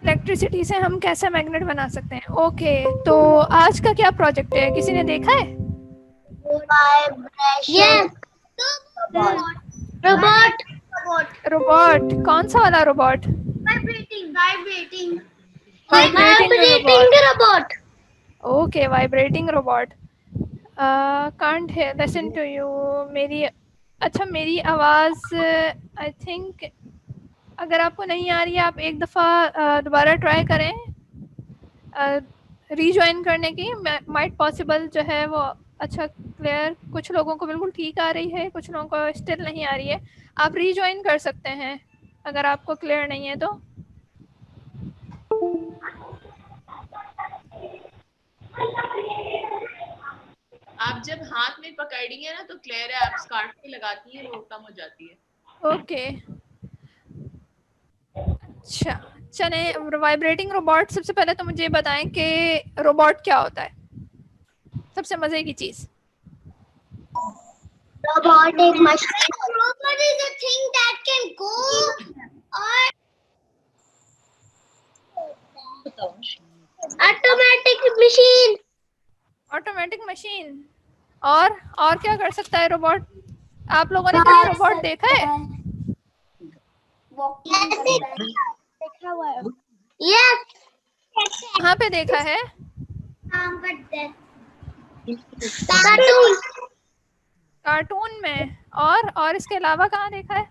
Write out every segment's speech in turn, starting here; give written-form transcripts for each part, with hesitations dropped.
Electricity से हम कैसे मैग्नेट बना सकते हैं। ओके, तो आज का क्या प्रोजेक्ट है, किसी ने देखा है? Yes. Robot. रोबोट? कौन सा वाला robot? Vibrating vibrating robot. Okay, vibrating robot. Can't listen to you. मेरी अच्छा, मेरी आवाज़ आई थिंक अगर आपको नहीं आ रही है, आप एक दफ़ा दोबारा ट्राई करें रीजॉइन करने की। माइट पॉसिबल जो है वो अच्छा क्लियर, कुछ लोगों को बिल्कुल ठीक आ रही है, कुछ लोगों को स्टिल नहीं आ रही है। आप रीजॉइन कर सकते हैं अगर आपको क्लियर नहीं है तो। आप जब हाथ में पकड़िए ना तो क्लियर है, आप स्कार्फ पे लगाती है वो कम हो जाती है। ओके, अच्छा चले। वाइब्रेटिंग रोबोट, सबसे पहले तो मुझे बताएं कि रोबोट क्या होता है, सबसे मजे की चीज। Robotic machine. Robot is a thing that can go or automatic machine. Automatic machine. और क्या कर सकता है रोबोट? आप लोगों ने कहीं रोबोट देखा है? देखा हुआ है। Yes. कहाँ पे देखा है? कार्टून। कार्टून में? और इसके अलावा कहाँ देखा है?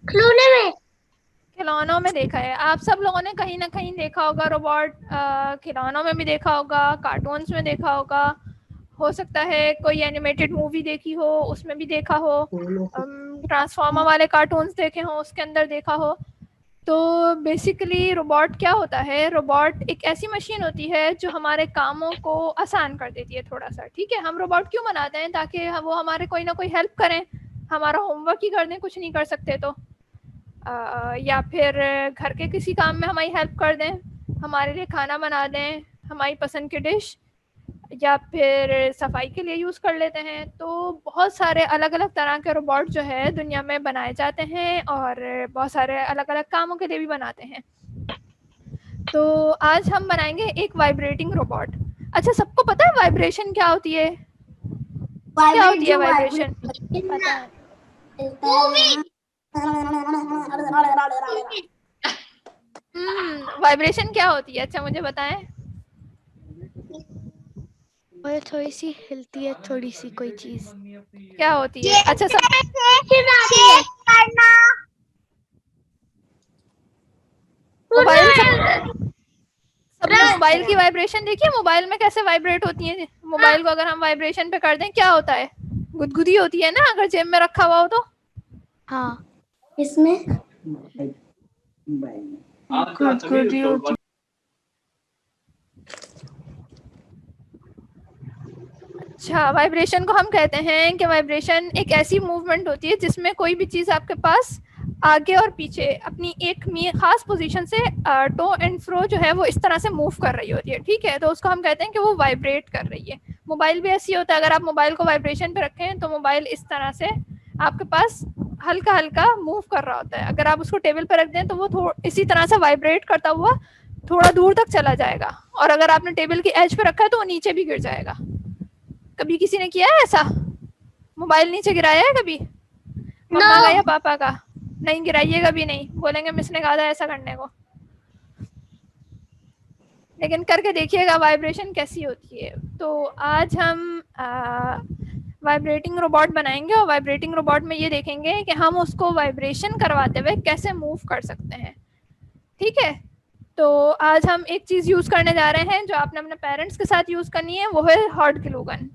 खिलौने में। खिलौनों में देखा है। आप सब लोगों ने कहीं ना कहीं देखा होगा रोबोट, खिलौनों में भी देखा होगा, कार्टून्स में देखा होगा, हो सकता है कोई एनिमेटेड मूवी देखी हो उसमें भी देखा हो, ट्रांसफॉर्मर वाले कार्टून्स देखे हो उसके अंदर देखा हो। तो बेसिकली रोबोट क्या होता है? रोबोट एक ऐसी मशीन होती है जो हमारे कामों को आसान कर देती है थोड़ा सा। ठीक है, हम रोबोट क्यों बनाते हैं? ताकि वो हमारे कोई ना कोई हेल्प करें, हमारा होमवर्क ही कर दें, कुछ नहीं कर सकते तो, या फिर घर के किसी काम में हमारी हेल्प कर दें, हमारे लिए खाना बना दें, हमारी पसंद की डिश, या फिर सफाई के लिए यूज़ कर लेते हैं। तो बहुत सारे अलग अलग तरह के रोबोट जो है दुनिया में बनाए जाते हैं और बहुत सारे अलग अलग कामों के लिए भी बनाते हैं। तो आज हम बनाएंगे एक वाइब्रेटिंग रोबोट। अच्छा, सबको पता है वाइब्रेशन क्या होती है? क्या होती है वाइब्रेशन? वाइब्रेशन क्या होती है? अच्छा मुझे बताएं। और थोड़ी सी हिलती है, थोड़ी सी कोई चीज। क्या होती है? अच्छा सब मोबाइल, सबने मोबाइल की वाइब्रेशन देखी है? मोबाइल में कैसे वाइब्रेट होती है? मोबाइल को अगर हम वाइब्रेशन पे कर दें क्या होता है? गुदगुदी होती है ना, अगर जेब में रखा हुआ हो तो। हाँ, इसमें गुदगुदी होती। अच्छा, वाइब्रेशन को हम कहते हैं कि वाइब्रेशन एक ऐसी मूवमेंट होती है जिसमें कोई भी चीज़ आपके पास आगे और पीछे अपनी एक खास पोजीशन से टो एंड फ्रो जो है वो इस तरह से मूव कर रही होती है। ठीक है, तो उसको हम कहते हैं कि वो वाइब्रेट कर रही है। मोबाइल भी ऐसी होता है, अगर आप मोबाइल को वाइब्रेशन पे रखें तो मोबाइल इस तरह से आपके पास हल्का हल्का मूव कर रहा होता है। अगर आप उसको टेबल पर रख दें तो वो इसी तरह से वाइब्रेट करता हुआ थोड़ा दूर तक चला जाएगा, और अगर आपने टेबल की एज पे रखा है तो वो नीचे भी गिर जाएगा। कभी किसी ने किया है ऐसा? मोबाइल नीचे गिराया है कभी? मम्मा का या पापा का? नहीं गिराइएगा भी नहीं, बोलेंगे मिस ने कहा था ऐसा करने को। लेकिन करके देखिएगा वाइब्रेशन कैसी होती है। तो आज हम वाइब्रेटिंग रोबोट बनाएंगे, और वाइब्रेटिंग रोबोट में ये देखेंगे कि हम उसको वाइब्रेशन करवाते हुए कैसे मूव कर सकते हैं। ठीक है, तो आज हम एक चीज़ यूज़ करने जा रहे हैं जो आपने अपने पेरेंट्स के साथ यूज़ करनी है, वो है hot glue gun.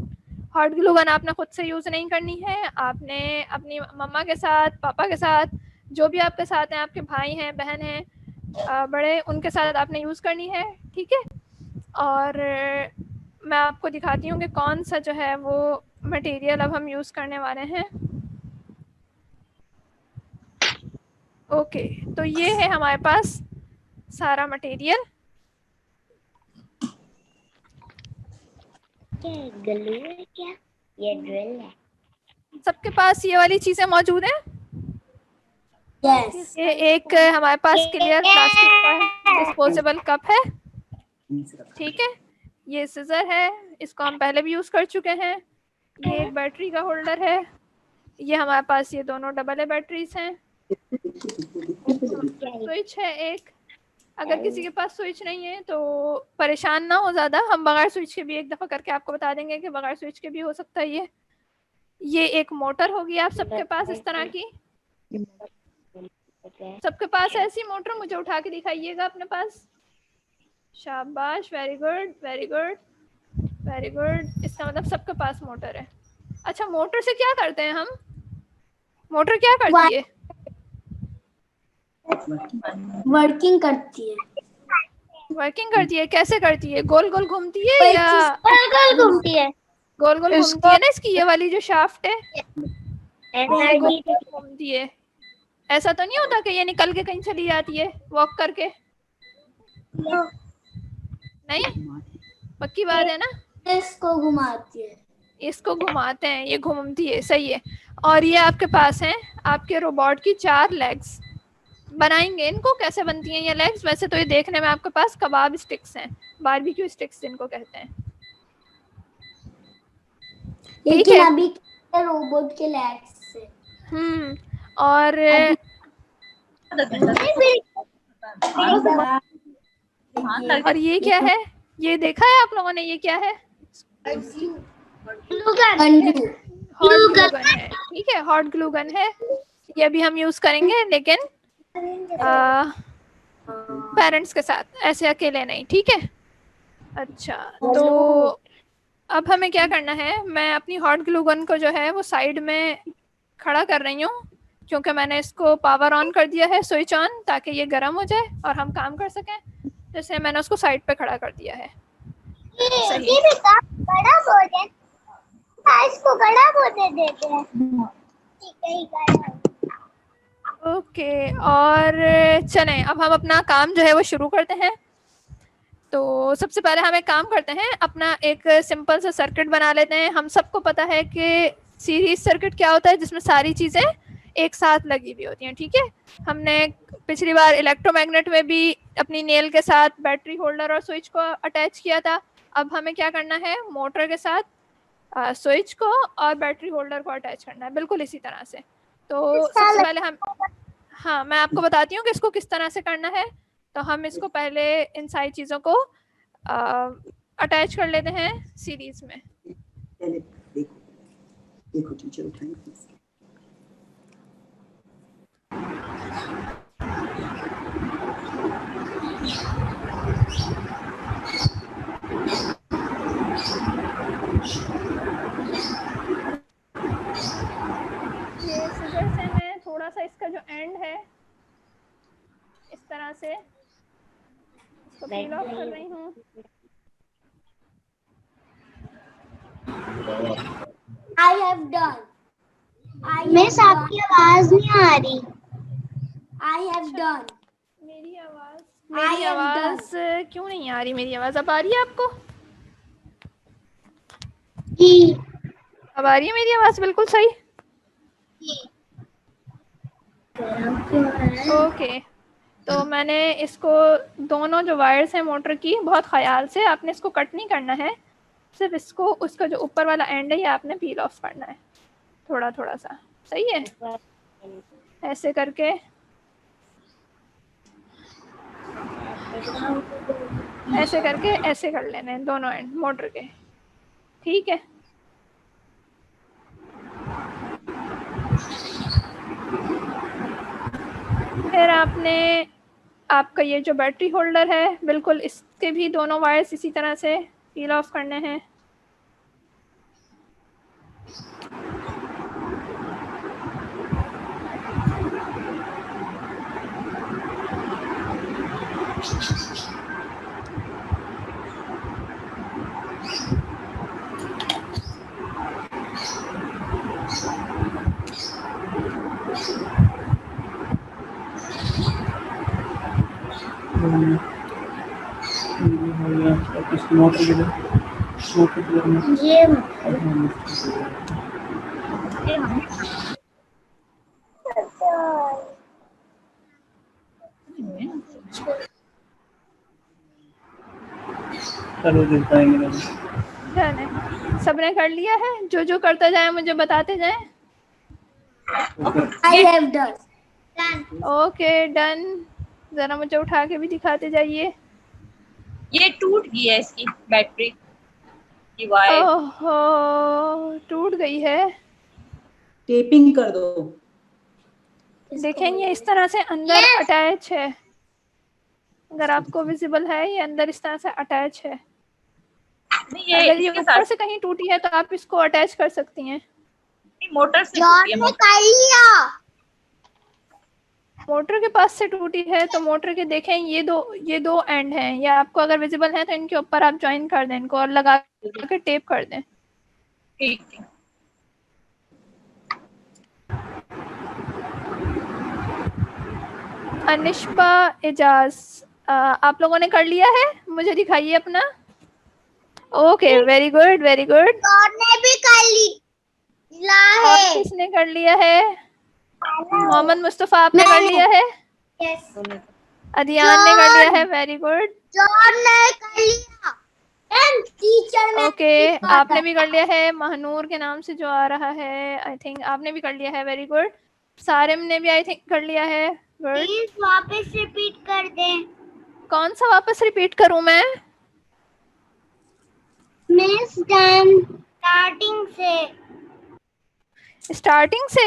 Hot glue gun आपने खुद से यूज़ नहीं करनी है, आपने अपनी मम्मा के साथ, पापा के साथ, जो भी आपके साथ हैं, आपके भाई हैं, बहन हैं, बड़े, उनके साथ आपने यूज़ करनी है। ठीक है, और मैं आपको दिखाती हूँ कि कौन सा जो है वो मटेरियल अब हम यूज़ करने वाले हैं। ओके, तो ये है हमारे पास सारा मटेरियल। ग्लू है क्या? ये ड्रिल है। सबके पास ये वाली चीज़ें मौजूद हैं? Yes. ये एक हमारे पास क्लियर प्लास्टिक का डिस्पोजेबल कप है, ठीक है। ये सिजर है, इसको हम पहले भी यूज कर चुके हैं। ये एक बैटरी का होल्डर है। ये हमारे पास ये दोनों डबल ए बैटरीज हैं। स्विच है एक, अगर किसी के पास स्विच नहीं है तो परेशान ना हो ज़्यादा, हम बगैर स्विच के भी एक दफ़ा करके आपको बता देंगे कि बगैर स्विच के भी हो सकता है। ये एक मोटर होगी आप सबके पास इस तरह की। सबके पास ऐसी मोटर मुझे उठा के दिखाइएगा अपने पास। शाबाश, very good very good very good. इसका मतलब सबके पास मोटर है। अच्छा, मोटर से क्या करते हैं हम? मोटर क्या करती है? वर्किंग करती है। वर्किंग करती है, कैसे करती है? गोल गोल घूमती है या गोल घूमती है? गोल गोल घूमती है ना, इसकी ये वाली जो शाफ्ट है गोल गोल घूमती है। ऐसा तो नहीं होता कि ये निकल के कहीं चली जाती है वॉक करके? नहीं, पक्की बात है ना? इसको घुमाती है। इसको घुमाते हैं, ये घूमती है, सही है। और ये आपके पास हैं आपके रोबोट की 4 लेग्स। बनाएंगे इनको, कैसे बनती हैं ये लेग्स? वैसे तो ये देखने में आपके पास कबाब स्टिक्स हैं, बारबेक्यू स्टिक्स जिनको कहते हैं, ठीक है। अभी रोबोट के लेग्स से। और ये क्या है? ये देखा है आप लोगों ने? ये क्या है? Glue gun. Hot glue gun है, ठीक है, हॉट ग्लू गन है। ये भी हम यूज करेंगे, लेकिन पेरेंट्स के साथ, ऐसे अकेले नहीं, ठीक है। अच्छा, तो अब हमें क्या करना है? मैं अपनी हॉट ग्लू गन को जो है वो साइड में खड़ा कर रही हूँ, क्योंकि मैंने इसको पावर ऑन कर दिया है, स्विच ऑन, ताकि ये गर्म हो जाए और हम काम कर सकें। जैसे मैंने उसको साइड पे खड़ा कर दिया है। सही। बड़ा बोर्ड है, इसको बड़ा बोर्ड दे देते हैं। ओके, और चलें अब हम अपना काम जो है वो शुरू करते हैं। तो सबसे पहले हम एक काम करते हैं, अपना एक सिंपल सा सर्किट बना लेते हैं। हम सबको पता है कि सीरीज सर्किट क्या होता है, जिसमें सारी चीज़ें एक साथ लगी हुई होती हैं, ठीक है। हमने पिछली बार इलेक्ट्रोमैग्नेट में भी अपनी नेल के साथ बैटरी होल्डर और स्विच को अटैच किया था। अब हमें क्या करना है? मोटर के साथ स्विच को और बैटरी होल्डर को अटैच करना है, बिल्कुल इसी तरह से। तो सबसे पहले हाँ, मैं आपको बताती हूँ कि इसको किस तरह से करना है। तो हम इसको पहले इन सारी चीज़ों को अटैच कर लेते हैं सीरीज में। देखो टीचर उठाएंगे। ये सीजर से मैं थोड़ा सा इसका जो एंड है इस तरह से इसको पील ऑफ कर रही हूँ। I have done. मिस आपकी आवाज नहीं आ रही। I have done. मेरी आवाज क्यों नहीं आ रही? मेरी आवाज अब आ रही है आपको? जी। अब आ रही है मेरी आवाज बिल्कुल सही? ओके, तो मैंने इसको दोनों जो वायर्स हैं मोटर की, बहुत ख्याल से, आपने इसको कट नहीं करना है, सिर्फ इसको उसका जो ऊपर वाला एंड है ये आपने पील ऑफ करना है थोड़ा थोड़ा सा, सही है। ऐसे करके ऐसे कर लेने हैं दोनों एंड मोटर के, ठीक है। फिर आपका ये जो बैटरी होल्डर है, बिल्कुल इसके भी दोनों वायर्स इसी तरह से पील ऑफ करने हैं। चलो देखता है मेरा। डन है, सबने कर लिया है? जो जो करता जाए मुझे बताते जाए। I have done. Okay done, जरा मुझे उठा के भी दिखाते जाइए। ये टूट गई है इसकी बैटरी की वायर। ओहो, टूट गई है। टेपिंग कर दो। देखेंगे इस तरह से अंदर अटैच है, अगर आपको विजिबल है ये अंदर इस तरह से अटैच है। नहीं अगर ये इसके ऊपर साथ से कहीं टूटी है तो आप इसको अटैच कर सकती हैं। मोटर से जॉन टूटी है, ने मोटर। कर लिया। मोटर के पास से टूटी है तो मोटर के देखें ये दो एंड हैं, या आपको अगर विजिबल है तो इनके ऊपर आप ज्वाइन कर दें इनको और लगा के टेप कर दें। ठीक है। अनिष्पा एजाज, आप लोगों ने कर लिया है? मुझे दिखाइए अपना। Okay very good very good. John ने भी कर लिया और है। किसने कर लिया है? मोहम्मद मुस्तफा आपने कर मैंने। लिया है? Yes. अदियान ने कर लिया है, वेरी गुड। जॉन ने कर लिया। एंड टीचर में ओके आपने भी कर लिया है, महनूर के नाम से जो आ रहा है, आई थिंक आपने भी कर लिया है, वेरी गुड। सारिम ने भी आई थिंक कर लिया है, गुड। प्लीज वापस रिपीट कर दें। कौन सा वापस रिपीट करूं मैं? मिस डन स्टार्टिंग से।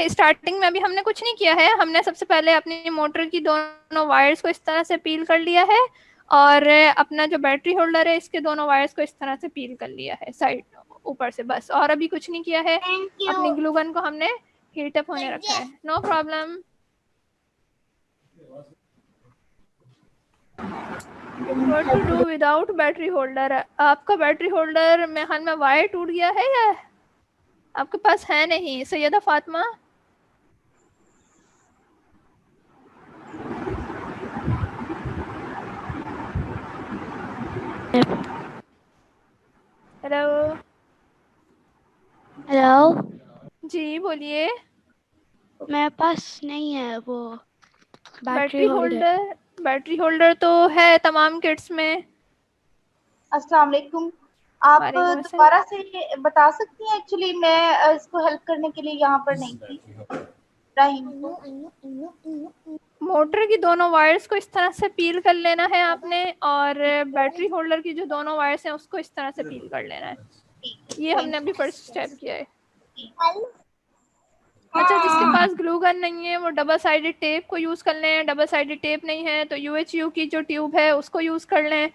स्टार्टिंग में अभी हमने कुछ नहीं किया है। हमने सबसे पहले अपनी मोटर की दोनों वायर्स को इस तरह से पील कर लिया है और अपना जो बैटरी होल्डर है इसके दोनों वायर्स को इस तरह से पील कर लिया है साइड ऊपर से, बस। और अभी कुछ नहीं किया है। थैंक अपनी यू। ग्लू गन को हमने हीट अप होने रखा है, no problem. What to do without battery holder? आपका बैटरी होल्डर में हाल में वायर टूट गया है या आपके पास है नहीं? सैयदा फातिमा, हेलो। हेलो, जी बोलिए। मेरे पास नहीं है वो बैटरी बैटरी होल्डर। होल्डर तो है तमाम किट्स में। अस्सलाम वालेकुम। आप वालेकुम अस्सलाम। दोबारा से बता सकती हैं? एक्चुअली मैं इसको हेल्प करने के लिए यहाँ पर नहीं थी। राहीम को मोटर की दोनों वायर्स को इस तरह से पील कर लेना है आपने, और बैटरी होल्डर की जो दोनों वायर्स हैं उसको इस तरह से पील कर लेना है। ये हमने अभी फर्स्ट स्टेप किया है। अच्छा, जिसके पास ग्लू गन नहीं है वो डबल साइडेड टेप को यूज़ कर लें। डबल साइडेड टेप नहीं है तो UHU की जो ट्यूब है उसको यूज़ कर लें।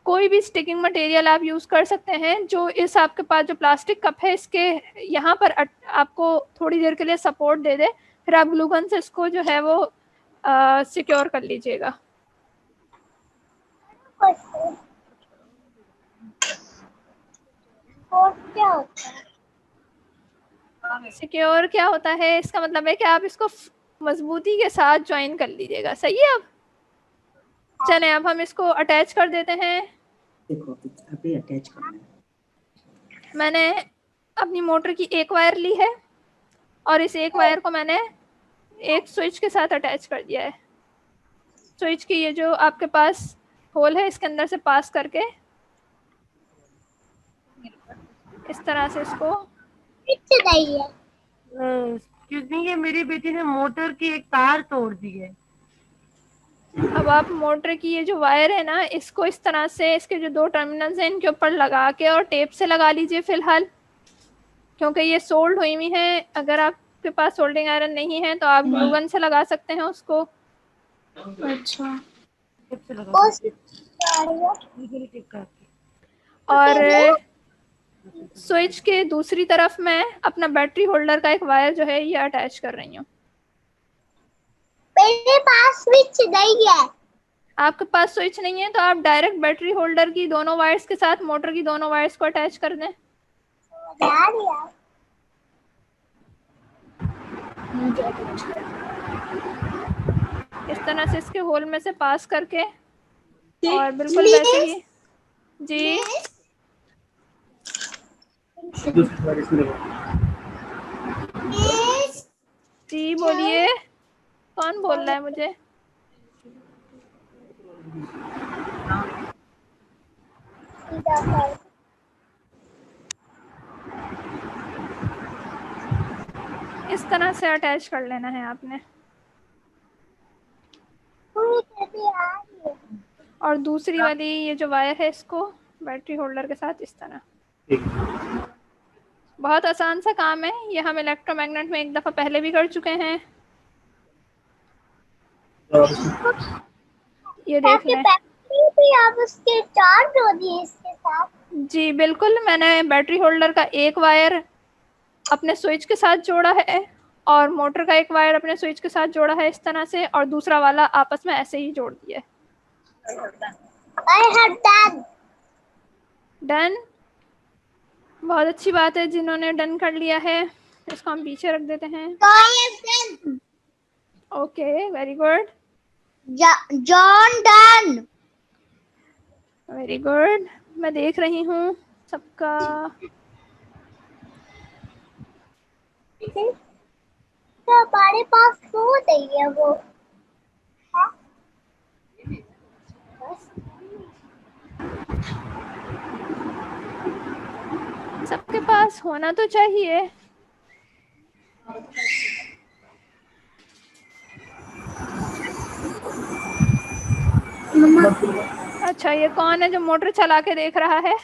कोई भी स्टिकिंग मटेरियल आप यूज़ कर सकते हैं जो इस आपके पास जो प्लास्टिक कप है इसके यहाँ पर आपको थोड़ी देर के लिए सपोर्ट दे दे, फिर आप ग्लू गन से इसको जो है वो सिक्योर कर लीजिएगा। क्या होता है? सिक्योर क्या होता है? इसका मतलब है कि आप इसको मजबूती के साथ ज्वाइन कर लीजिएगा, सही है। अब चलें, अब हम इसको अटैच कर देते हैं। देखो अभी अटैच करना है। मैंने अपनी मोटर की एक वायर ली है और इस एक वायर को मैंने एक स्विच के साथ अटैच कर दिया है। स्विच की ये जो आपके पास होल है इसके अंदर से पास करके इस तरह से इसको एक्सक्यूज मी, ये मेरी बेटी ने मोटर की एक तार तोड़ दी है। अब आप मोटर की ये जो वायर है ना इसको इस तरह से इसके जो दो टर्मिनल्स हैं इनके ऊपर लगा के और टेप से लगा लीजिए फिलहाल, क्योंकि ये सोल्ड हुई हुई है। अगर आपके पास सोल्डिंग आयरन नहीं है तो आप ग्लू गन से लगा सकते हैं उसको। अच्छा। और स्विच के दूसरी तरफ मैं अपना बैटरी होल्डर का एक वायर जो है ये अटैच कर रही हूँ। मेरे पास स्विच नहीं है। आपके पास स्विच नहीं है तो आप डायरेक्ट बैटरी होल्डर की दोनों वायर्स के साथ मोटर की दोनों वायर्स को अटैच कर दें। इस तरह से इसके होल में से पास करके और बिल्कुल वैसे ही। जी जी बोलिए, कौन बोल रहा है मुझे? सीधा कर। इस तरह से अटैच कर लेना है आपने। और दूसरी वाली ये जो वायर है इसको बैटरी होल्डर के साथ इस तरह। बहुत आसान सा काम है ये, हम इलेक्ट्रोमैग्नेट में एक दफ़ा पहले भी कर चुके हैं। ये देख लें। आप उसके चार्ज हो दिए इसके साथ। जी बिल्कुल, मैंने बैटरी होल्डर का एक वायर अपने स्विच के साथ जोड़ा है और मोटर का एक वायर अपने स्विच के साथ जोड़ा है इस तरह से, और दूसरा वाला आपस में ऐसे ही जोड़ दिया है। I have done. डन, बहुत अच्छी बात है जिन्होंने डन कर लिया है। इसको हम पीछे रख देते हैं। I have done. Okay, very good, John done. Very good. मैं देख रही हूँ सबका। तो हमारे पास हो नहीं है वो। हाँ? सबके पास होना तो चाहिए। अच्छा, ये कौन है जो मोटर चला के देख रहा है?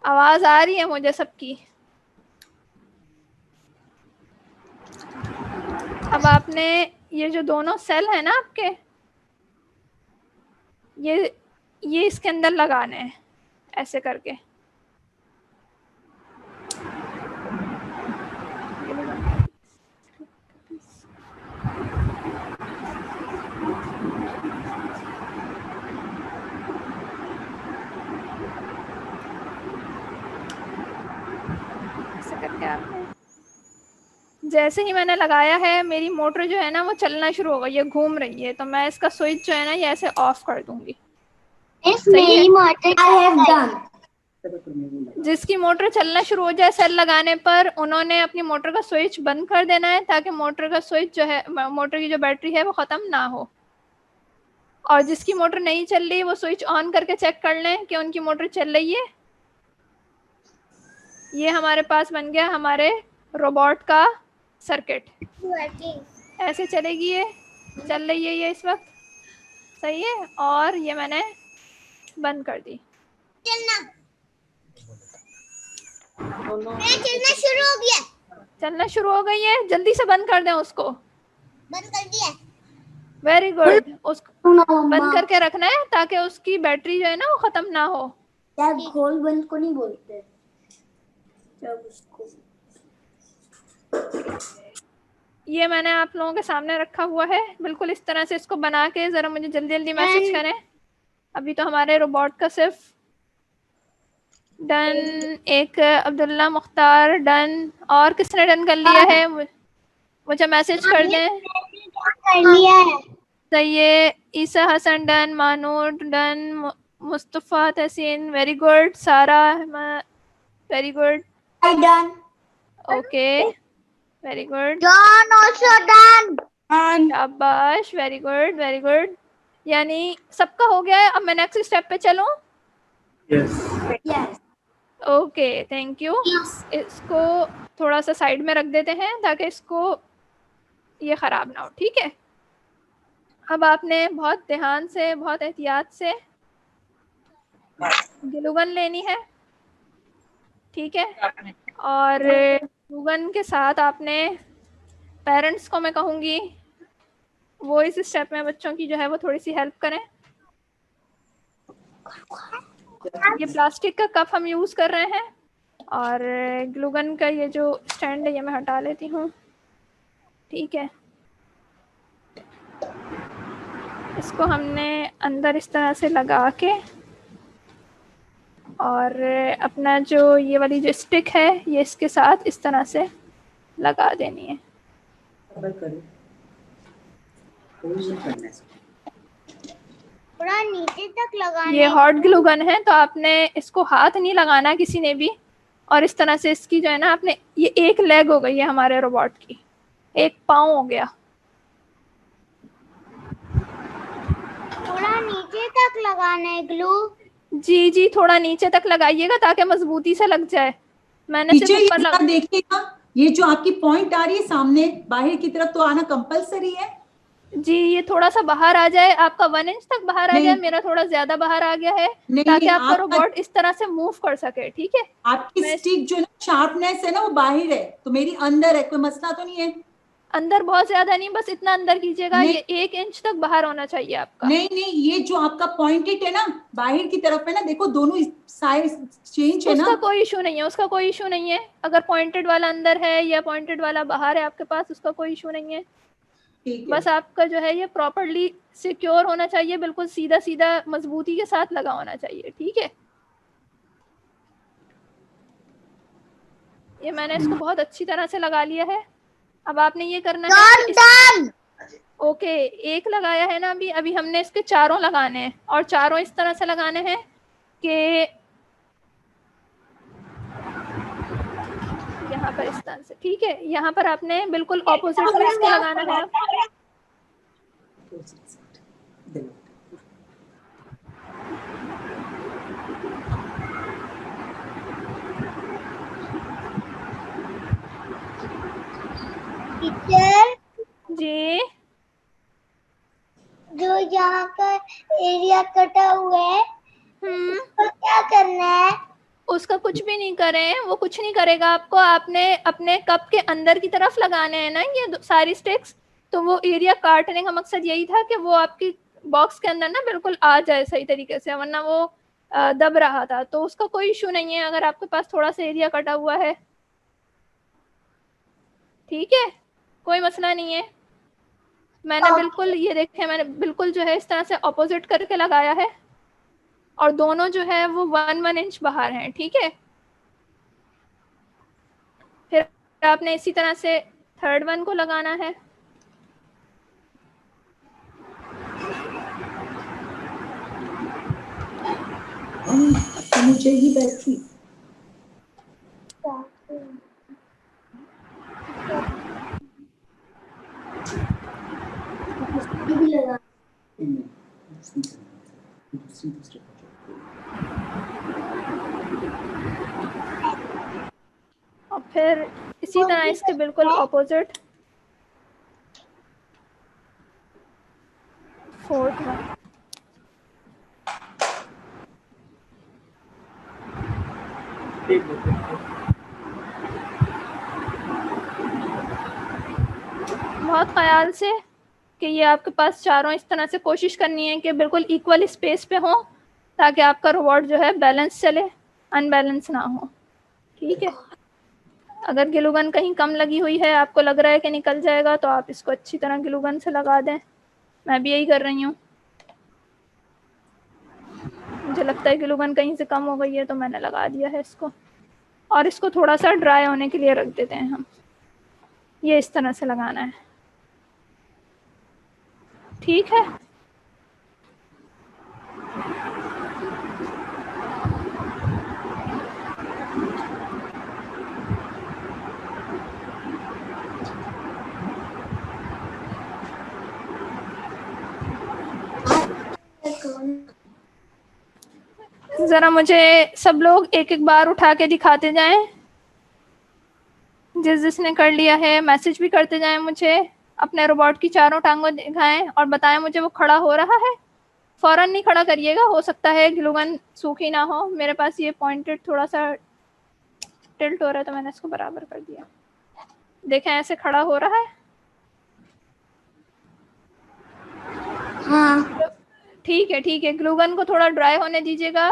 आवाज आ रही है मुझे सबकी। अब आपने ये जो दोनों सेल है ना आपके, ये इसके अंदर लगाने हैं ऐसे करके। ऐसे करके आपने, जैसे ही मैंने लगाया है मेरी मोटर जो है ना वो चलना शुरू हो गई, ये घूम रही है, तो मैं इसका स्विच जो है ना ये ऐसे ऑफ कर दूंगी। मेरी मोटर I have done. जिसकी मोटर चलना शुरू हो जाए सेल लगाने पर, उन्होंने अपनी मोटर का स्विच बंद कर देना है ताकि मोटर का स्विच जो है, मोटर की जो बैटरी है वो ख़त्म ना हो। और जिसकी मोटर नहीं चल रही वो स्विच ऑन करके चेक कर लें कि उनकी मोटर चल रही है। ये हमारे पास बन गया हमारे रोबोट का सर्किट। ऐसे चलेगी, ये चल रही है ये इस वक्त, सही है। और ये मैंने बंद कर दी। चलना शुरू हो गया। चलना शुरू हो गई है, जल्दी से बंद कर दें उसको। बंद कर दिया। वेरी गुड, उसको बंद करके रखना है ताकि उसकी बैटरी जो है ना वो ख़त्म ना हो। यार घोल बंद को नहीं बोलते जब उसको। ये मैंने आप लोगों के सामने रखा हुआ है बिल्कुल इस तरह से। इसको बना के ज़रा मुझे जल्दी जल्दी मैसेज करें। अभी तो हमारे रोबोट का सिर्फ डन, एक अब्दुल्ला मुख्तार डन, और किसने डन कर लिया है मुझे मैसेज कर दें। कर लिया है। सही है, ईसा हसन डन, मानूर डन, मुस्तफ़ा तहसीन वेरी गुड, सारा very good, I done. Okay very good, John also done. शाबाश, वेरी गुड वेरी गुड। यानी सबका हो गया है। अब मैं नेक्स्ट स्टेप पे चलूं? Yes. Okay, thank you. Yes. इसको थोड़ा सा साइड में रख देते हैं ताकि इसको ये ख़राब ना हो, ठीक है। अब आपने बहुत ध्यान से, बहुत एहतियात से ग्लूगन लेनी है, ठीक है। और ग्लूगन के साथ आपने, पेरेंट्स को मैं कहूँगी वो इस स्टेप में बच्चों की जो है वो थोड़ी सी हेल्प करें। ये प्लास्टिक का कप हम यूज़ कर रहे हैं और ग्लूगन का ये जो स्टैंड है ये मैं हटा लेती हूँ, ठीक है। इसको हमने अंदर इस तरह से लगा के, और अपना जो ये वाली जो स्टिक है ये इसके साथ इस तरह से लगा देनी है। थोड़ा नीचे तक लगाना। ये हॉट ग्लू गन है तो आपने इसको हाथ नहीं लगाना किसी ने भी, और इस तरह से इसकी जो है ना आपने, ये एक लेग हो गई है हमारे रोबोट की, एक पाँव हो गया। थोड़ा लगाना है ग्लू? जी जी, थोड़ा नीचे तक लगाइएगा ताकि मजबूती से लग जाए। मैंने टीचर सिर्फ ये ऊपर जरा देखिएगा, ये जो आपकी पॉइंट आ रही है सामने बाहर की तरफ तो आना कंपलसरी है। जी, ये थोड़ा सा बाहर आ जाए, आपका 1 इंच तक बाहर आ नहीं। जाए, मेरा थोड़ा ज्यादा बाहर आ गया है, नहीं ताकि नहीं, आपका रोबोट इस तरह से मूव कर सके। ठीक है, आपकी मैं स्टिक जो ना शार्पनेस है ना वो बाहर है, तो मेरी अंदर है, कोई मसला तो नहीं है? अंदर बहुत ज्यादा नहीं, बस इतना अंदर कीजिएगा, नहीं। ये 1 इंच तक बाहर होना चाहिए आपका। नहीं नहीं, ये जो आपका पॉइंटेड है ना बाहर की तरफ है ना, देखो दोनों साइड चेंज है ना। उसका कोई इशू नहीं है, उसका कोई इशू नहीं है। अगर पॉइंटेड वाला अंदर है या पॉइंटेड वाला बाहर है आपके पास, उसका कोई इशू नहीं है। ठीक है। बस आपका जो है ये प्रॉपर्ली सिक्योर होना चाहिए, बिल्कुल सीधा सीधा मजबूती के साथ लगा होना चाहिए। ठीक है, ये मैंने इसको बहुत अच्छी तरह से लगा लिया है। अब आपने ये करना है ओके, एक लगाया है ना अभी, अभी हमने इसके चारों लगाने हैं, और चारों इस तरह से लगाने हैं कि यहाँ पर इस तरह से। ठीक है, यहाँ पर आपने बिल्कुल ऑपोजिट में इसके लगाना है। टीचर, जी, जो यहाँ का एरिया कटा हुआ है उसका क्या करना है? उसका कुछ भी नहीं करें, वो कुछ नहीं करेगा आपको। आपने अपने कप के अंदर की तरफ लगाने हैं ना ये सारी स्टिक्स, तो वो एरिया काटने का मकसद यही था कि वो आपकी बॉक्स के अंदर ना बिल्कुल आ जाए सही तरीके से, वरना वो दब रहा था। तो उसका कोई इशू नहीं है अगर आपके पास थोड़ा सा एरिया कटा हुआ है। ठीक है, कोई मसला नहीं है। मैंने बिल्कुल ये देखे, मैंने बिल्कुल जो है इस तरह से ऑपोजिट करके लगाया है, और दोनों जो है वो 1 इंच बाहर हैं। ठीक है, फिर आपने इसी तरह से थर्ड वन को लगाना है। मुझे ही बैटरी भी लगा। दूसरे और फिर इसी तरह इसके बिल्कुल ऑपोजिट फोर्थ वन। बहुत ख्याल से कि ये आपके पास चारों इस तरह से कोशिश करनी है कि बिल्कुल इक्वल स्पेस पे हो, ताकि आपका रोबोट जो है बैलेंस चले, अनबैलेंस ना हो। ठीक है, अगर ग्लूगन कहीं कम लगी हुई है, आपको लग रहा है कि निकल जाएगा, तो आप इसको अच्छी तरह ग्लूगन से लगा दें। मैं भी यही कर रही हूँ। मुझे लगता है ग्लूगन कहीं से कम हो गई है, तो मैंने लगा दिया है इसको, और इसको थोड़ा सा ड्राई होने के लिए रख देते हैं हम। ये इस तरह से लगाना है। ठीक है, जरा मुझे सब लोग एक एक बार उठा के दिखाते जाएं, जिसने कर लिया है मैसेज भी करते जाएं मुझे। अपने रोबोट की चारों टांगों दिखाएं और बताएं मुझे वो खड़ा हो रहा है। फौरन नहीं खड़ा करिएगा, हो सकता है ग्लूगन सूखी ना हो। मेरे पास ये पॉइंटेड थोड़ा सा टिल्ट हो रहा है, तो मैंने इसको बराबर कर दिया। देखें, ऐसे खड़ा हो रहा है। हाँ, ठीक है, ठीक है, ग्लूगन को थोड़ा ड्राई होने दीजिएगा,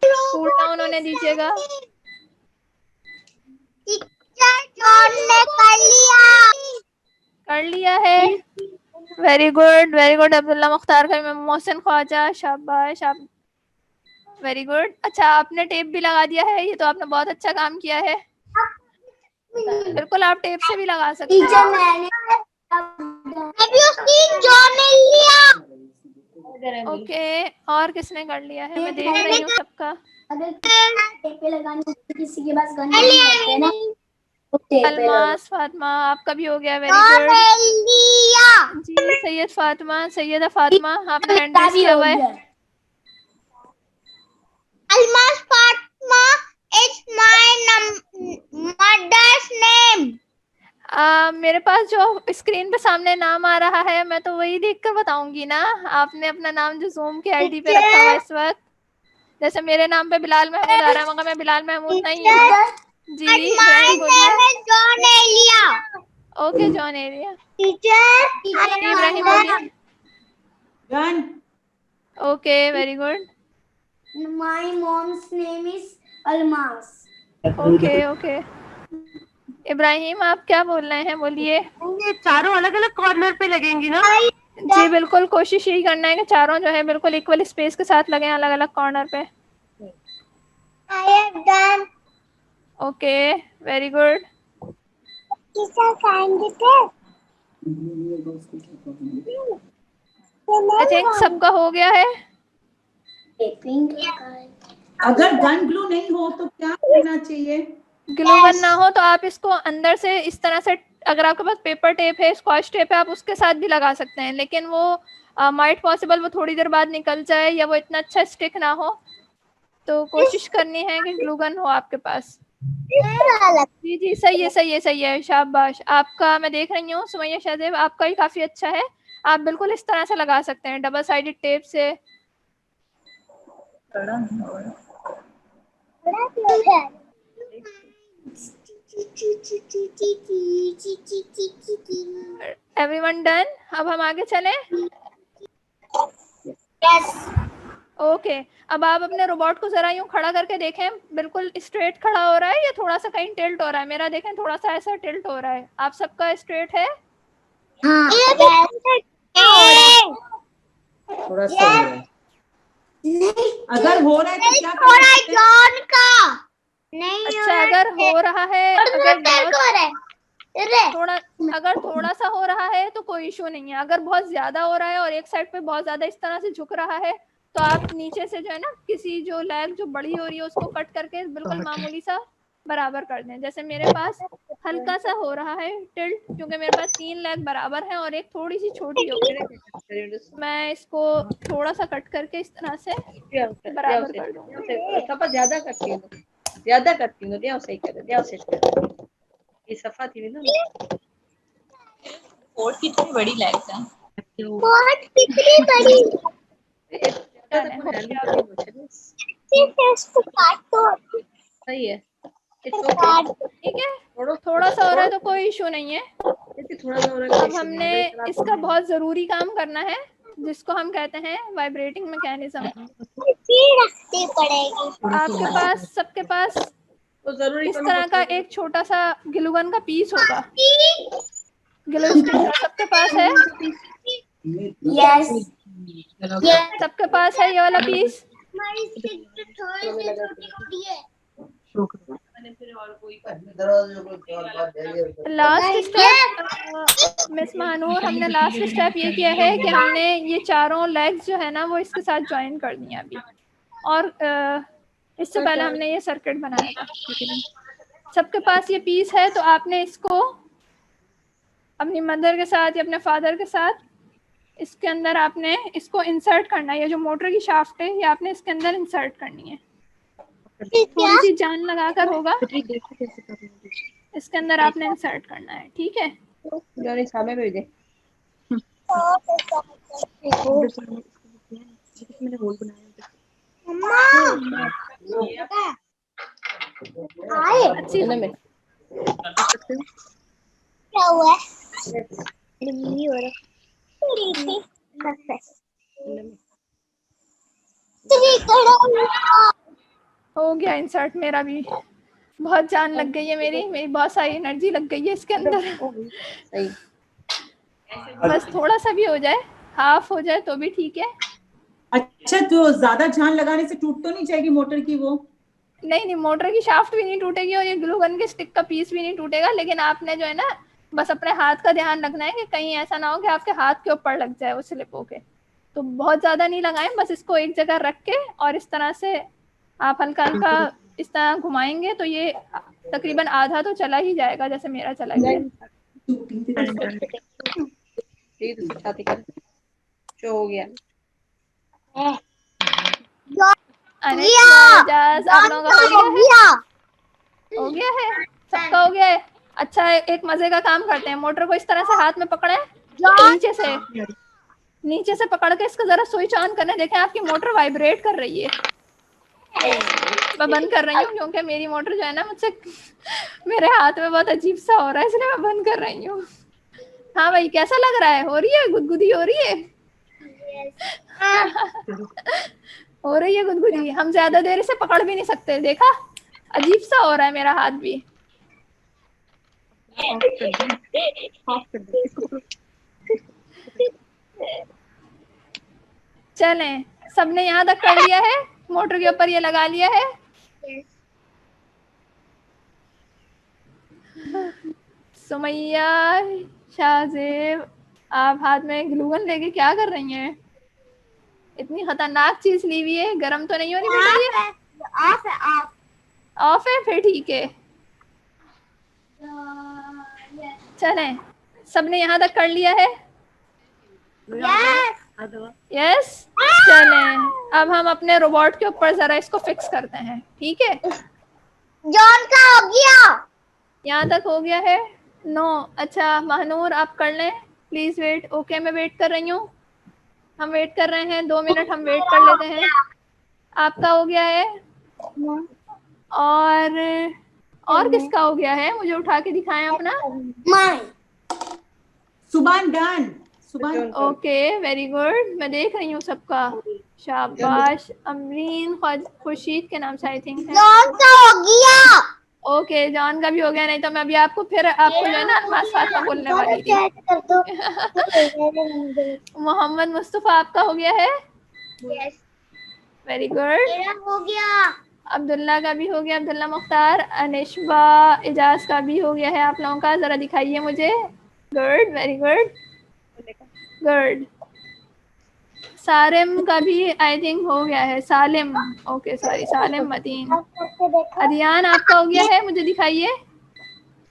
कूल डाउन होने दीजिएगा। कर लिया है, very good, very good. Abdullah Mukhtar का मोहसिन ख्वाजा, शाबाश, आप वेरी गुड। अच्छा, आपने टेप भी लगा दिया है, ये तो आपने बहुत अच्छा काम किया है। बिल्कुल आप टेप से भी लगा सकते हैं। ओके, और किसने कर लिया है? मैं देख रही हूँ सबका। अगर टेप पे लगाने किसी के पास गन नहीं होते ना, अलमास फातिमा, आपका भी हो गया, वेरी गुड। जी, सैयद फातिमा, सैयदा फातिमा, आपने हैंड रेज़ किया हुआ है। Mother's name. मेरे पास जो स्क्रीन पे सामने नाम आ रहा है मैं तो वही देखकर बताऊंगी ना। आपने अपना नाम जो जूम के आईडी पे रखा हुआ है इस वक्त, जैसे मेरे नाम पे बिलाल महमूद आ रहा है मगर मैं बिलाल महमूद नहीं हूँ। जी My इब्राहिम name बोलिए। is John Elia. Okay John Elia. Teacher. Ibrahim बोलिए। Done. Okay very good. My mom's name is Almas. Okay okay Ibrahim आप क्या बोल रहे हैं बोलिए। ये चारों अलग अलग कॉर्नर पे लगेंगी ना? जी बिल्कुल कोशिश यही करना है कि चारों जो है बिल्कुल इक्वल स्पेस के साथ लगे अलग अलग कॉर्नर पे। I have done. Okay very good. Teacher, kind it. I think सबका हो गया है। अगर गन ग्लू नहीं हो तो क्या करना चाहिए? ग्लू गन ना हो तो आप इसको अंदर से इस तरह से, अगर आपके पास पेपर टेप है स्कॉच टेप है आप उसके साथ भी लगा सकते हैं, लेकिन वो माइट पॉसिबल वो थोड़ी देर बाद निकल जाए या वो इतना अच्छा स्टिक ना हो, तो कोशिश करनी है कि ग्लू गन हो आपके पास। जी जी सही है सही है सही है शाबाश। आपका मैं देख रही हूँ सुमैया शाहजेब आपका ही काफी अच्छा है। आप बिल्कुल इस तरह से लगा सकते हैं डबल साइडेड टेप से। Everyone done? अब हम आगे चलें। Yes. ओके अब आप अपने रोबोट को जरा यूं खड़ा करके देखें, बिल्कुल स्ट्रेट खड़ा हो रहा है या थोड़ा सा कहीं टिल्ट हो रहा है? मेरा देखें थोड़ा सा ऐसा टिल्ट हो रहा है। आप सबका स्ट्रेट है? हाँ। थोड़ा सा हो रहा है। अगर हो रहा है तो क्या हो रहा है करना है? जॉन का। नहीं अच्छा अगर हो रहा है, अगर थोड़ा सा हो रहा है तो कोई इशू नहीं है। अगर बहुत ज्यादा हो रहा है और एक साइड पे बहुत ज्यादा इस तरह से झुक रहा है तो आप नीचे से जो है ना किसी जो लेग जो बड़ी हो रही है उसको कट करके बिल्कुल मामूली सा बराबर कर दें। जैसे मेरे पास हल्का सा हो रहा है टिल्ट क्योंकि मेरे पास 3 लेग बराबर हैं और एक थोड़ी सी छोटी हो गई। मैं इसको थोड़ा सा कट करके इस तरह से बराबर कर दूंगा। ज्यादा करती हूँ दिया सही कर दिया उसे ये सफा थी ना कोट कितनी बड़ी लेग्स हैं बहुत कितनी बड़ी इसको काटो। सही है ठीक है थोड़ा सा हो रहा है तो कोई इशू नहीं है। थोड़ा सा हो रहा है अब हमने इसका बहुत जरूरी काम करना है जिसको हम कहते हैं वाइब्रेटिंग मैकेनिज्म। रखनी पड़ेगी। आपके पास सबके पास तो जरूरी इस तरह का एक छोटा सा ग्लू गन का पीस होगा। ग्लू स्टिक सबके पास है? यस सबके पास है ये वाला पीस? हमारी स्टिक तो थोड़ी सी छोटी होती है। लास्ट स्टेप मिस महानूर हमने लास्ट स्टेप ये किया है कि हमने ये चारों लेग्स जो है ना वो इसके साथ ज्वाइन कर दिया अभी, और इससे पहले हमने ये सर्किट बनाया था। सबके पास ये पीस है तो आपने इसको अपनी मदर के साथ या अपने फादर के साथ इसके अंदर आपने इसको इंसर्ट करना है। ये जो मोटर की शाफ्ट है ये आपने इसके अंदर इंसर्ट करनी है। थोड़ी सी जान लगाकर होगा, इसके अंदर आपने इंसर्ट करना है। ठीक है सामने भेज दे मैंने होल बनाया अच्छी क्या हुआ? हो गया इंसर्ट। मेरा भी बहुत जान लग गई है, मेरी बहुत सारी एनर्जी लग गई है इसके अंदर। सही बस थोड़ा सा भी हो जाए, हाफ हो जाए तो भी ठीक है। अच्छा तो ज्यादा जान लगाने से टूट तो नहीं जाएगी मोटर की? वो नहीं मोटर की शाफ्ट भी नहीं टूटेगी और ये ग्लू गन के स्टिक का पीस भी नहीं टूटेगा, लेकिन आपने जो है ना बस अपने हाथ का ध्यान रखना है कि कहीं ऐसा ना हो कि आपके हाथ के ऊपर लग जाए वो स्लिप होके। तो बहुत ज्यादा नहीं लगाएं, बस इसको एक जगह रख के और इस तरह से आप हल्का हल्का इस तरह घुमाएंगे तो ये तकरीबन आधा तो चला ही जाएगा, जैसे मेरा चला गया। जो हो गया आप लोगों का हो गया है? सबका हो गया है? अच्छा, एक मजे का काम करते हैं, मोटर को इस तरह से हाथ में पकड़े, नीचे से पकड़ के इसका जरा स्विच ऑन करने, देखें आपकी मोटर वाइब्रेट कर रही है। मैं बंद कर रही हूँ क्योंकि मेरी मोटर जो है ना मुझसे मेरे हाथ में बहुत अजीब सा हो रहा है, इसलिए मैं बंद कर रही हूँ। हाँ भाई, कैसा लग रहा है? हो रही है गुदगुदी? हो रही है? हो रही है गुदगुदी। हम ज्यादा देर इसे पकड़ भी नहीं सकते, देखा? अजीब सा हो रहा है मेरा हाथ भी। चलें, सबने यहाँ तक कर लिया है? मोटर के ऊपर ये लगा लिया है? सुमैया, शाहजेब, आप हाथ में ग्लूगन लेके क्या कर रही हैं? इतनी खतरनाक चीज ली हुई है, गर्म तो नहीं हो रही बेटा ये? ऑफ है, ऑफ। ऑफ है? फिर ठीक है। चलें, सबने यहाँ तक कर लिया है? यस। चलें, अब हम अपने रोबोट के ऊपर जरा इसको फिक्स करते हैं, ठीक है? जॉन का हो गया। यहाँ तक हो गया है? नो। अच्छा महानूर, आप कर लें प्लीज। वेट। ओके, मैं वेट कर रही हूँ। हम वेट कर रहे हैं, 2 मिनट हम वेट कर लेते हैं। आपका हो गया है? और किसका हो गया है? मुझे उठा के दिखाएं अपना। Subhan done. Subhan. Okay, very good. मैं देख रही हूँ सबका। शाबाश। अमरीन खुर्शीद के नाम से आई थिंक है। जॉन का हो गया। ओके, जॉन का भी हो गया, नहीं तो मैं अभी आपको जो है ना अल्मास फातिमा बोलने वाली थी। मोहम्मद मुस्तफा, आपका हो गया है? Very good. हो गया। अब्दुल्ला का भी हो गया, अब्दुल्ला मुख्तार। अनिशबा इजाज का भी हो गया है आप लोगों का, जरा दिखाइए मुझे। Good, very good, good. Salim का भी आई थिंक हो गया है। Salim, okay sorry, Salim Madin. अरियान, आपका हो गया है? मुझे दिखाइए।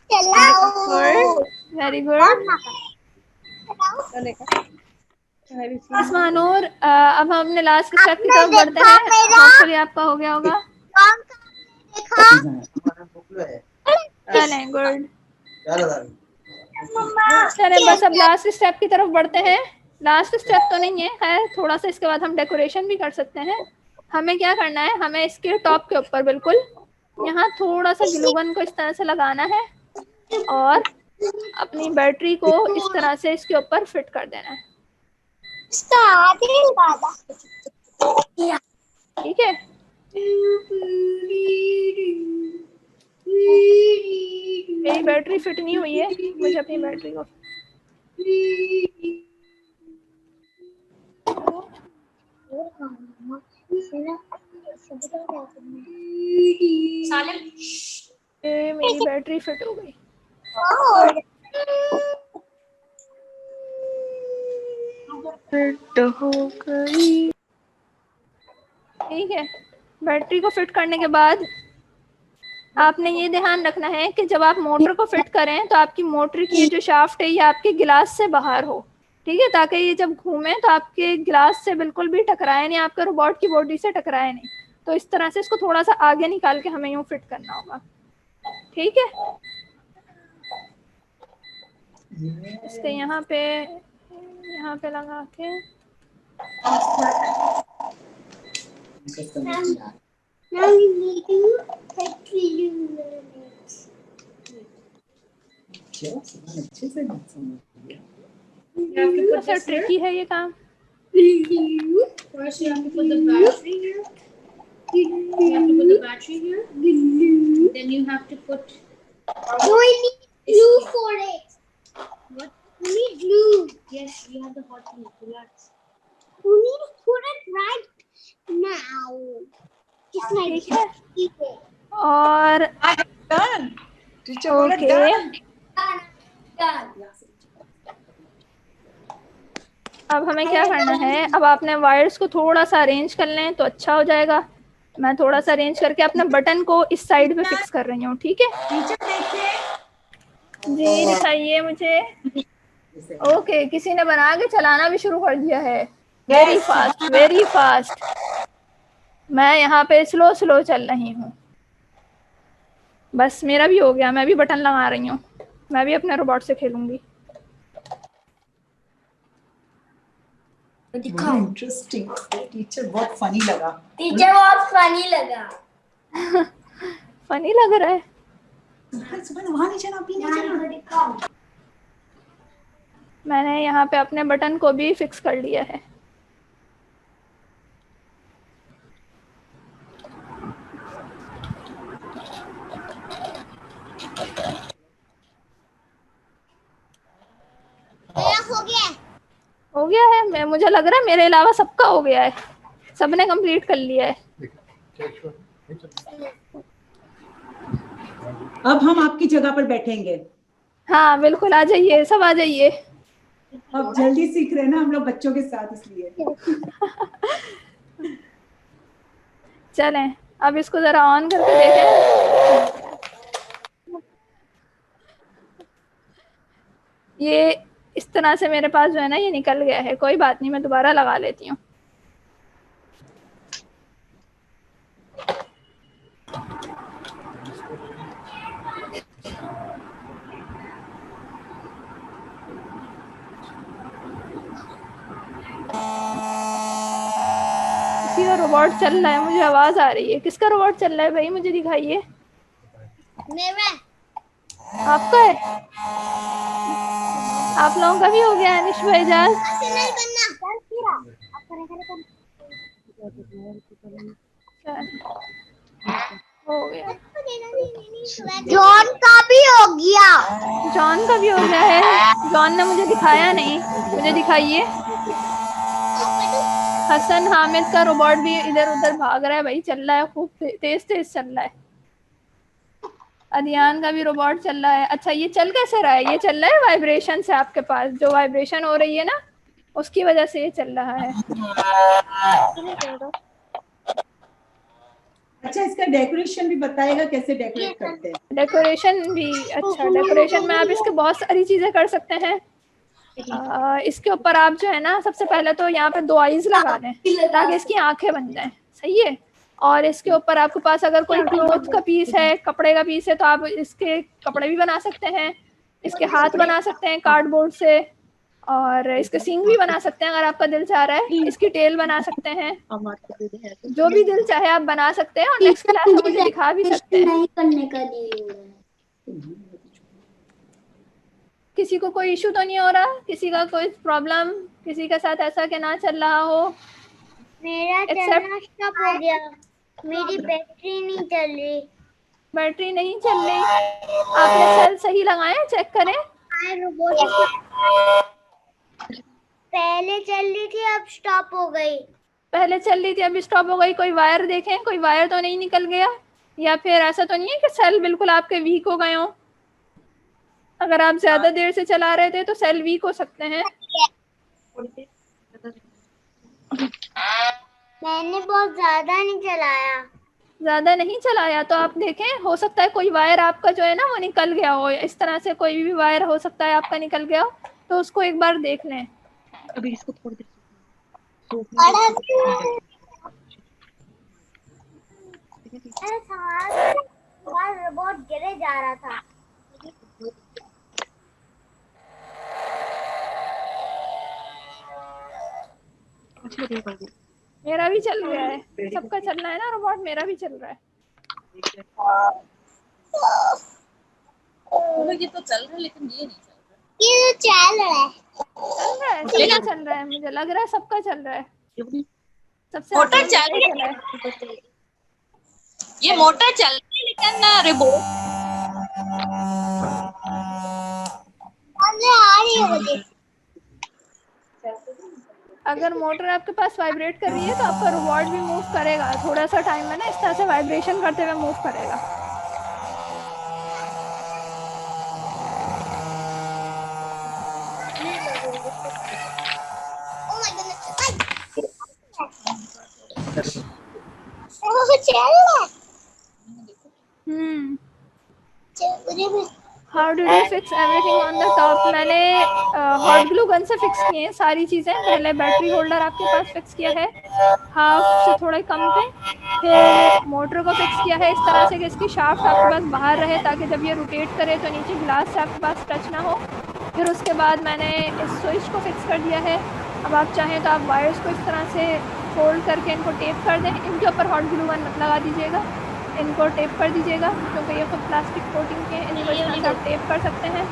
Good, very good. मानूर, अब हम अपने लास्ट स्टेप की तरफ बढ़ते हैं। होपफुली आपका हो गया होगा। चलें, गुड। चलें, बस अब लास्ट स्टेप की तरफ बढ़ते हैं। लास्ट स्टेप तो नहीं है, खैर थोड़ा सा इसके बाद हम डेकोरेशन भी कर सकते हैं। हमें क्या करना है, हमें इसके टॉप के ऊपर बिल्कुल यहाँ थोड़ा सा ग्लूगन को इस तरह से लगाना है और अपनी बैटरी को इस तरह से इसके ऊपर फिट कर देना है। ठीक है? मेरी बैटरी फिट नहीं हुई है, मुझे अपनी बैटरी को मेरी बैटरी फिट हो गई। फिट हो गई। ठीक है, बैटरी को फिट करने के बाद आपने ये ध्यान रखना है कि जब आप मोटर को फिट करें तो आपकी मोटर की जो शाफ्ट है ये आपके गिलास से बाहर हो, ठीक है, ताकि ये जब घूमे तो आपके गिलास से बिल्कुल भी टकराए नहीं, आपके रोबोट की बॉडी से टकराए नहीं। तो इस तरह से इसको थोड़ा सा आगे निकाल के हमें यूँ फिट करना होगा। ठीक है, इसके यहाँ पे लगा के ट्रिकी है ये काम। First you have to put the battery here. You have to put the battery here. Then you have to put. We need glue for it. What? We need glue. Yes, we have the hot glue. Relax. We need to put it right now. Just like this. और done. Teacher बोला okay, Done. अब हमें क्या करना है, अब आपने wires को थोड़ा सा अरेंज कर लें तो अच्छा हो जाएगा। मैं थोड़ा सा अरेंज करके अपने बटन को इस साइड पे फिक्स कर रही हूँ। ठीक है टीचर देखिए। जी, दिखाइए मुझे। ओके, किसी ने बना के चलाना भी शुरू कर दिया है। Very fast, very fast. मैं यहाँ पे स्लो चल रही हूँ। बस मेरा भी हो गया, मैं भी बटन लगा रही हूँ, मैं भी अपने रोबोट से खेलूंगी। इंटरेस्टिंग। टीचर बहुत फनी लगा। टीचर बहुत फनी लगा। फनी लग रहा है। सुबह वहाँ नहीं जाना, अभी नहीं जाना। मैंने यहाँ पे अपने बटन को भी फिक्स कर लिया है। हो गया है, मैं मुझे लग रहा है मेरे अलावा सबका हो गया है, सबने कंप्लीट कर लिया है। अब हम आपकी जगह पर बैठेंगे। हाँ बिल्कुल, आ जाइए, सब आ जाइए। अब जल्दी सीख रहे हैं ना हम लोग बच्चों के साथ, इसलिए। चलें, अब इसको जरा ऑन करके देखें। ये इस तरह से मेरे पास जो है ना ये निकल गया है, कोई बात नहीं, मैं दोबारा लगा लेती हूँ। किसी का रोबोट चल रहा है, मुझे आवाज आ रही है। किसका रोबोट चल रहा है भाई, मुझे दिखाइए। मेरा। आपका है? आप लोगों का भी हो गया है निश भाईजान? हो गया। जॉन का भी हो गया। जॉन का भी हो गया है, जॉन ने मुझे दिखाया नहीं, मुझे दिखाइए। हसन हामिद का रोबोट भी इधर उधर भाग रहा है भाई, चल रहा है खूब तेज तेज चल रहा है। अदियान का भी रोबोट चल रहा है। अच्छा ये चल कैसे रहा है? ये चल रहा है वाइब्रेशन से, आपके पास जो वाइब्रेशन हो रही है ना उसकी वजह से ये चल रहा है। अच्छा, इसका डेकोरेशन भी बताएगा कैसे डेकोरेट करते हैं? डेकोरेशन भी, अच्छा डेकोरेशन में आप इसके बहुत सारी चीजें कर सकते हैं। इसके ऊपर आप जो है ना सबसे पहले तो यहाँ पे 2 आईज लगा दें ताकि इसकी आंखें बन जाएं, सही है। और इसके ऊपर आपके पास अगर कोई क्लोथ का पीस है, कपड़े का पीस है, तो आप इसके कपड़े भी बना सकते हैं, इसके हाथ बना सकते हैं कार्डबोर्ड से, और इसके सींग भी बना सकते हैं अगर आपका दिल चाह रहा है। इसकी टेल बना सकते हैं, जो भी दिल चाहे आप बना सकते हैं, और नेक्स्ट क्लास में मुझे दिखा भी सकते हैं। नहीं करने का दिया। किसी को कोई इशू तो नहीं हो रहा? किसी का कोई प्रॉब्लम, किसी के साथ ऐसा कि ना चल रहा हो? मेरा चलना स्टॉप हो गया, मेरी बैटरी नहीं चल रही। बैटरी नहीं चल रही? आपने सेल सही लगाए, चेक करें। पहले चल रही थी, अब स्टॉप हो गई। पहले चल रही थी अभी स्टॉप हो गई। कोई वायर देखें, कोई वायर तो नहीं निकल गया, या फिर ऐसा तो नहीं है कि सेल बिल्कुल आपके वीक हो गए हो? अगर आप ज्यादा देर से चला रहे थे तो सेल वीक हो सकते हैं। मैंने बहुत ज्यादा नहीं चलाया। ज्यादा नहीं चलाया तो आप देखें, हो सकता है कोई वायर आपका जो है ना वो निकल गया हो। इस तरह से कोई भी वायर हो सकता है आपका निकल गया हो, तो उसको एक बार देख लें। अभी इसको थोड़ी देर रोबोट गिरे जा रहा था। मेरा भी चल रहा है, सबका चल रहा है ना रोबोट, मेरा भी चल रहा है। ये तो चल रहा है लेकिन ये नहीं चल रहा। ये चल रहा है, सबका चल रहा है, मुझे लग रहा है सबका चल रहा है। सबसे मोटर चल रही है, ये मोटर चल रही है लेकिन रिमोट आ रही है मुझे। अगर मोटर आपके पास वाइब्रेट कर रही है तो आपका रोबोट भी मूव करेगा, थोड़ा सा टाइम में ना इस तरह से वाइब्रेशन करते हुए मूव करेगा। How did you fix everything on the top? मैंने हॉट ग्लू गन से फिक्स किए हैं सारी चीज़ें। पहले बैटरी होल्डर आपके पास फिक्स किया है हाफ से थोड़े कम पे, फिर मोटर को फिक्स किया है इस तरह से कि इसकी शाफ्ट आपके पास बाहर रहे ताकि जब ये रोटेट करे तो नीचे ग्लास से आपके पास टच ना हो। फिर उसके बाद मैंने इस स्विच को फिक्स कर दिया है। अब आप चाहें तो आप वायर्स को इस तरह से फोल्ड करके इनको टेप कर दें। इनके ऊपर हॉट ग्लू गन मत लगा दीजिएगा, इनको टेप कर दीजिएगा क्योंकि ये खुद प्लास्टिक कोटिंग के, इनको इस तरह से आप टेप कर सकते हैं,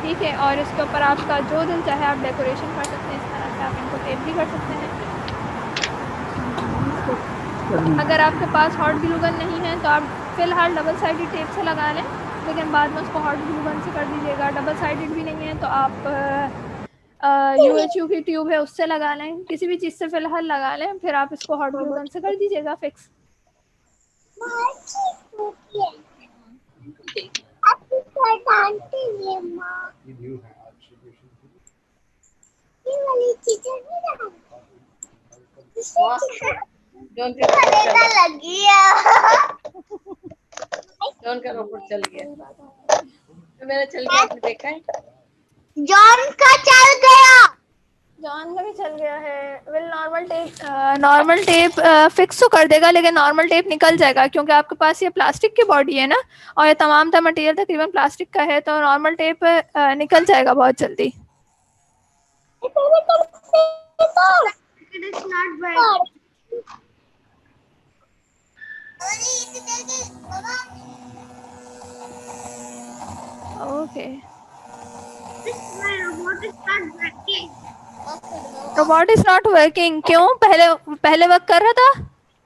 ठीक है। और इसके ऊपर आपका जो दिल चाहे आप डेकोरेशन कर सकते हैं, इस तरह से आप इनको टेप भी कर सकते हैं। अगर आपके पास हॉट ग्लू गन नहीं है तो आप फ़िलहाल डबल साइडेड टेप से लगा लें, लेकिन बाद में उसको हॉट ग्लू गन से कर दीजिएगा। डबल साइडेड भी नहीं है तो आप UHU की ट्यूब है उससे लगा लें, किसी भी चीज़ से फ़िलहाल लगा लें, फिर आप इसको हॉट ग्लू गन से कर दीजिएगा फिक्स। जॉन का रोबोट चल गया। तो मेरा चल गया, आपने देखा है? जॉन का चल गया। जॉन का भी चल गया है। विल नॉर्मल टेप फिक्स तो कर देगा, लेकिन नॉर्मल टेप निकल जाएगा क्योंकि आपके पास ये प्लास्टिक की बॉडी है ना, और ये तमाम मटेरियल तकरीबन प्लास्टिक का है, तो नॉर्मल टेप निकल जाएगा बहुत जल्दी। Okay, robot is not working. क्यों? पहले वर्क कर रहा था।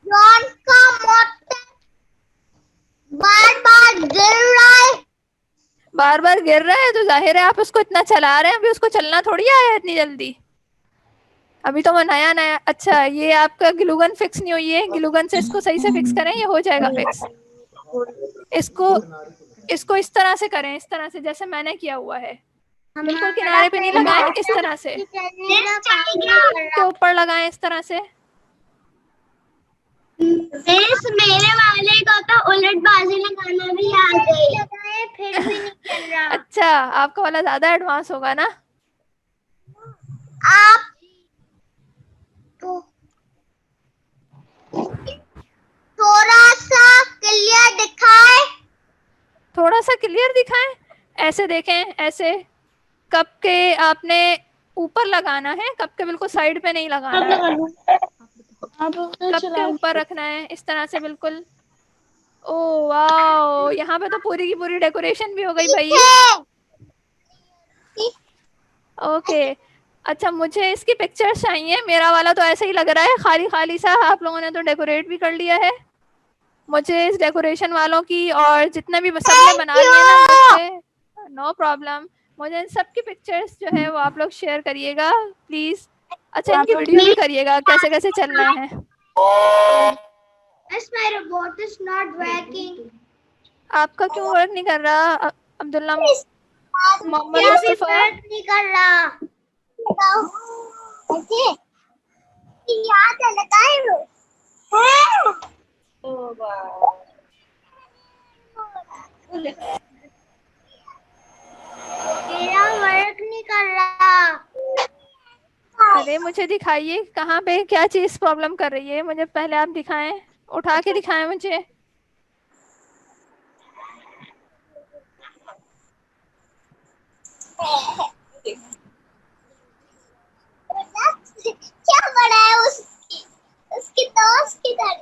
जॉन का मोटर बार बार गिर रहा है तो जाहिर है आप उसको इतना चला रहे हैं, अभी उसको चलना थोड़ी आया इतनी जल्दी, अभी तो वो नया। अच्छा, ये आपका ग्लूगन फिक्स नहीं हुई है, ग्लूगन से इसको सही से फिक्स करें, ये हो जाएगा फिक्स। इसको इस तरह से करें, इस तरह से जैसे मैंने किया हुआ है, बिल्कुल किनारे पे नहीं लगाएं, इस तरह से के ऊपर लगाएं, इस तरह से। मेरे वाले को तो उलट बाजी लगाना भी आ गई, फिर भी नहीं चल रहा। अच्छा, आपका वाला ज्यादा एडवांस होगा ना। आप थोड़ा सा क्लियर दिखाए। ऐसे देखें, ऐसे कप के आपने ऊपर लगाना है, कप के बिल्कुल साइड पे नहीं लगाना है, कप के ऊपर रखना है इस तरह से बिल्कुल। ओ वाओ, यहाँ पे तो पूरी की पूरी डेकोरेशन भी हो गई भाई। ओके, अच्छा मुझे इसकी पिक्चर्स चाहिए। मेरा वाला तो ऐसे ही लग रहा है खाली खाली सा, आप लोगों ने तो डेकोरेट भी कर लिया है। मुझे इस डेकोरेशन वालों की और जितने भी सबने बना लिए ना, मुझे नो प्रॉब्लम, मुझे इन सब की पिक्चर्स जो है वो आप लोग शेयर करिएगा प्लीज। अच्छा, इनकी वीडियो भी करिएगा कैसे कैसे चल रहे हैं। Yes, my robot is not working. आपका क्यों वर्क नहीं कर रहा अब्दुल्ला मोहम्मद मुस्तफा? वर्क नहीं कर रहा। ओके, याद है लगाए वो। मेरा वर्क नहीं कर रहा। अरे मुझे दिखाइए कहाँ पे क्या चीज प्रॉब्लम कर रही है, मुझे पहले आप दिखाएं, उठा के दिखाएं मुझे। क्या बड़ा है उसकी दोस्त किधर?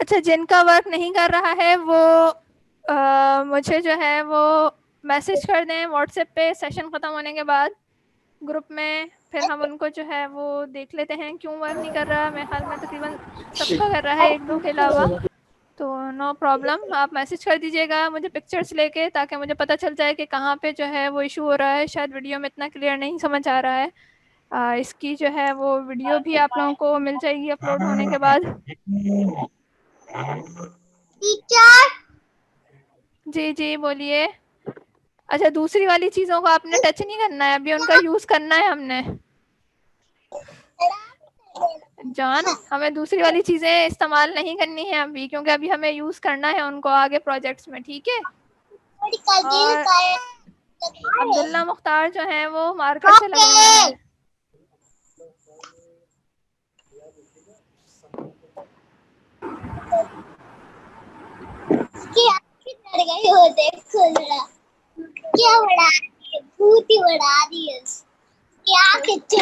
अच्छा, जिनका वर्क नहीं कर रहा है वो मुझे जो है वो मैसेज कर दें व्हाट्सएप पे सेशन ख़त्म होने के बाद ग्रुप में, फिर हम उनको जो है वो देख लेते हैं क्यों वर्क नहीं कर रहा। मेरे ख्याल में तकरीबन सबका कर रहा है, एक दो के अलावा, तो नो प्रॉब्लम। आप मैसेज कर दीजिएगा मुझे पिक्चर्स लेके, ताकि मुझे पता चल जाए कि कहाँ पे जो है वो इशू हो रहा है। शायद वीडियो में इतना क्लियर नहीं समझ आ रहा है। इसकी जो है वो वीडियो भी आप लोगों को मिल जाएगी अपलोड होने के बाद। टीचर जी जी बोलिए। अच्छा, दूसरी वाली चीज़ों को आपने टच नहीं करना है, अभी उनका यूज़ करना है हमने। जान, हमें दूसरी वाली चीज़ें इस्तेमाल नहीं करनी है अभी, क्योंकि अभी हमें यूज़ करना है उनको आगे प्रोजेक्ट्स में, ठीक है। और अब्दुल्ला मुख्तार जो हैं वो मार्कर से लगे हुए हैं। देखो जरा क्या बड़ा भूत ही बढ़ा दी है क्या किच्चे।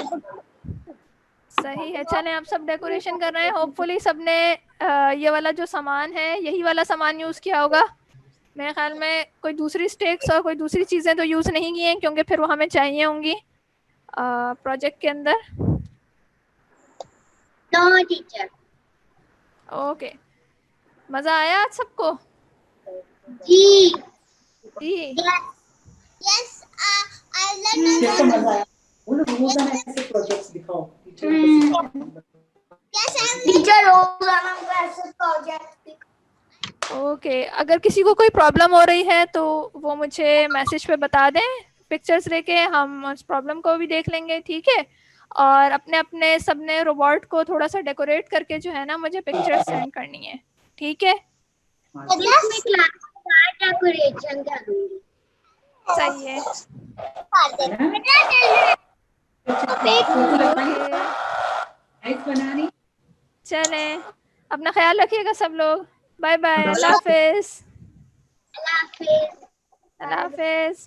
सही है, चलें आप सब डेकोरेशन कर रहे हैं। होपफुली सबने ये वाला जो सामान है यही वाला सामान यूज़ किया होगा। मेरे ख्याल में कोई दूसरी स्टिक्स और कोई दूसरी चीज़ें तो यूज़ नहीं की हैं, क्योंकि फिर वो हमें चाहिए होंगी प्रोजेक्ट के अंदर। No teacher. ओके, मज़ा आया आज सबको? जी जी यस आई लर्न कैसे मजा आया? बोलो रोजाना ऐसे प्रोजेक्ट्स दिखाओ टीचर को। टीचर रोजाना हमको ऐसे प्रोजेक्ट। ओके, अगर किसी को कोई प्रॉब्लम हो रही है तो वो मुझे मैसेज पे बता दें, पिक्चर्स लेके हम उस प्रॉब्लम को भी देख लेंगे, ठीक है? और अपने अपने सबने रोबोट को थोड़ा सा डेकोरेट करके जो है ना मुझे पिक्चर्स सेंड करनी है, ठीक है? क्लास में डेकोरेशन करूंगी। सही है। नाइस बनानी। चलें, अपना ख्याल रखिएगा सब लोग। बाय बाय, अल्लाह हाफिज। अल्लाह हाफिज। अल्लाह हाफिज।